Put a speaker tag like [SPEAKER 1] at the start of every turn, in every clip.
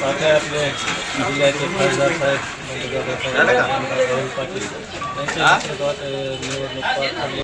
[SPEAKER 1] तात्या आपले जिल्ह्याचे खासदार साहेब राहुल पाटील यांच्या नेतृत्वात निवडणूक पार पडली.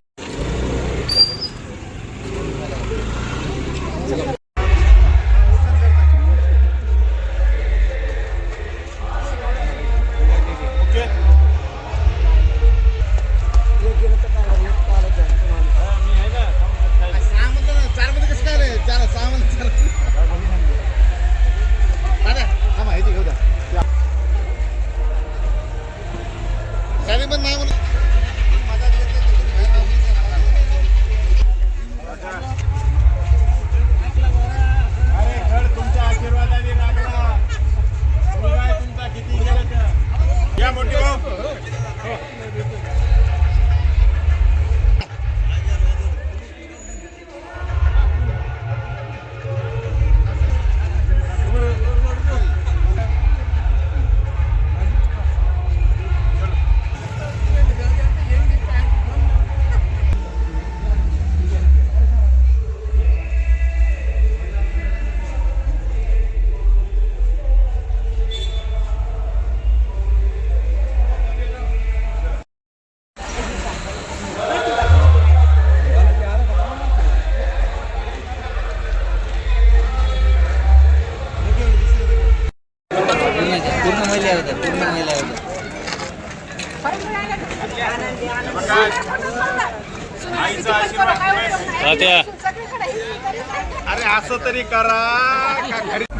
[SPEAKER 2] अरे असं तरी करा.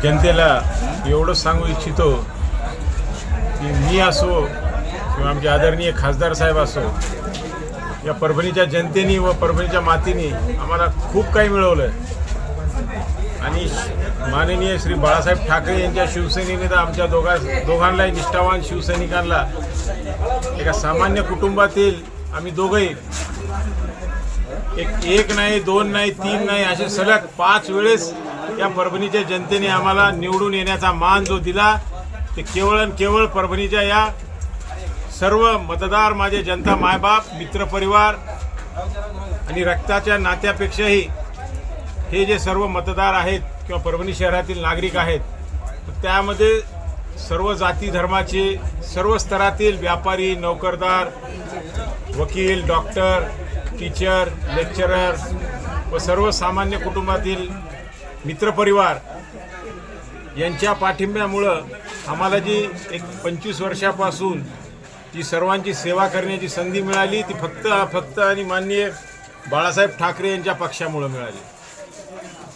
[SPEAKER 2] जनतेला एवढं सांगू इच्छितो की मी असो किंवा आमचे आदरणीय खासदार साहेब असो, या परभणीच्या जनतेने व परभणीच्या मातीने आम्हाला खूप काही मिळवलं आणि माननीय श्री बाळासाहेब ठाकरे यांच्या शिवसेनेने तर आमच्या दोघांनाही निष्ठावान शिवसैनिकांना एका सामान्य कुटुंबातील आम्ही दोघंही एक नाही, दोन नाही, तीन नाही, असे सलग 5 वेळेस या परभणीच्या जनतेने आम्हाला निवडून येण्याचा मान जो दिला, ते केवळ आणि केवळ परभणीच्या या सर्व मतदार, माझे जनता मायबाप, मित्रपरिवार आणि रक्ताच्या नात्यापेक्षाही हे जे सर्व मतदार आहेत किंवा परभणी शहरातील नागरिक आहेत, त्यामध्ये सर्व जाती धर्माचे, सर्व स्तरातील व्यापारी, नोकरदार, वकील, डॉक्टर, टीचर, लेक्चरर व सर्व सामान्य कुटुंबातील मित्रपरिवार यांच्या पाठिंब्यामुळं आम्हाला जी एक 25 वर्षापासून जी सर्वांची सेवा करण्याची संधी मिळाली, ती फक्त आणि माननीय बाळासाहेब ठाकरे यांच्या पक्षामुळं मिळाली.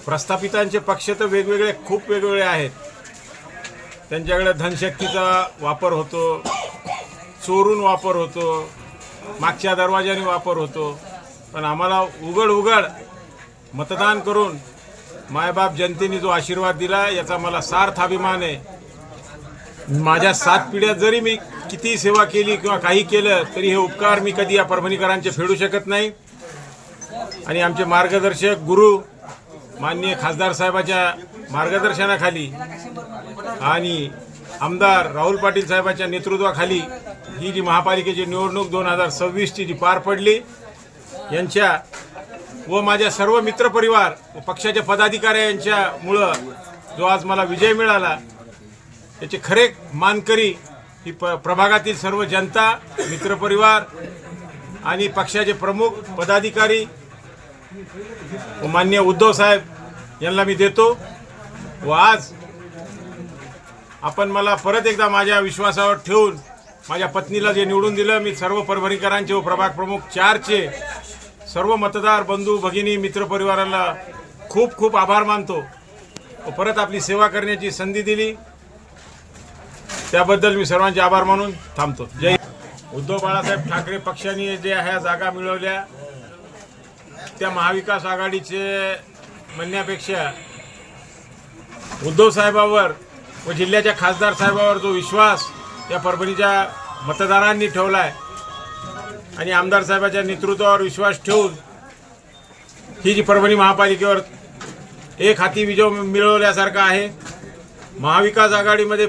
[SPEAKER 2] प्रस्थापितांचे पक्ष तर वेगवेगळे, खूप वेगवेगळे आहेत. त्यांच्याकडे धनशक्तीचा वापर होतो, चोरून वापर होतो, मागच्या दरवाजाने वापर होतो, पण आम्हाला उघड मतदान करून मायबाप जनतेने जो आशीर्वाद दिला, याचा मला सार्थ अभिमान आहे. माझ्या 7 पिढ्या जरी मी किती सेवा केली किंवा काही केलं, तरी हे उपकार मी कधी या परभणीकरांचे फेडू शकत नाही. आणि आमचे मार्गदर्शक गुरु माननीय खासदार साहेबाच्या मार्गदर्शनाखाली आणि आमदार राहुल पाटील साहेबांच्या नेतृत्वाखाली ही जी महापालिकेची निवडणूक 2026ची जी पार पडली, यांच्या व माझ्या सर्व मित्रपरिवार व पक्षाच्या पदाधिकाऱ्यांच्यामुळं जो आज मला विजय मिळाला, याचे खरे मानकरी ही प्रभागातील सर्व जनता, मित्रपरिवार आणि पक्षाचे प्रमुख पदाधिकारी व माननीय उद्धव साहेब यांना मी देतो. व आज आपण मला परत एकदा माझ्या विश्वासावर ठेवून माझ्या पत्नीला जे निवडून दिलं, मी सर्व परभणीकरांचे व प्रभाग प्रमुख 4चे सर्व मतदार बंधू भगिनी मित्रपरिवाराला खूप खूप आभार मानतो व परत आपली सेवा करण्याची संधी दिली, त्याबद्दल मी सर्वांचे आभार मानून थांबतो. जय. उद्धव बाळासाहेब ठाकरे पक्षाने जे ह्या जागा मिळवल्या, त्या महाविकास आघाडीचे म्हणण्यापेक्षा उद्धव साहेबावर व जिल्ह्याच्या खासदार साहेबावर जो विश्वास या परभणीच्या मतदारांनी ठेवला आहे आणि आमदार साहेबांच्या नेतृत्वावर विश्वास ठेवून ही जी परभणी महापालिकेवर एक हाती विजय मिळवल्यासारखा आहे. महाविकास आघाडीमध्ये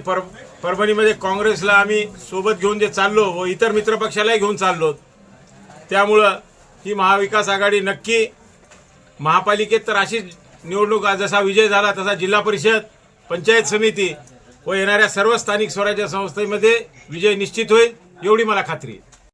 [SPEAKER 2] परभणीमध्ये काँग्रेसला आम्ही सोबत घेऊन जे चाललो व इतर मित्रपक्षालाही घेऊन चाललो, त्यामुळं ही महाविकास आघाडी नक्की महापालिकेत तर अशीच निवडणूक जसा विजय झाला तसा जिल्हा परिषद, पंचायत समिती व येणाऱ्या सर्व स्थानिक स्वराज्य संस्थेमध्ये विजय निश्चित होईल एवढी मला खात्री आहे.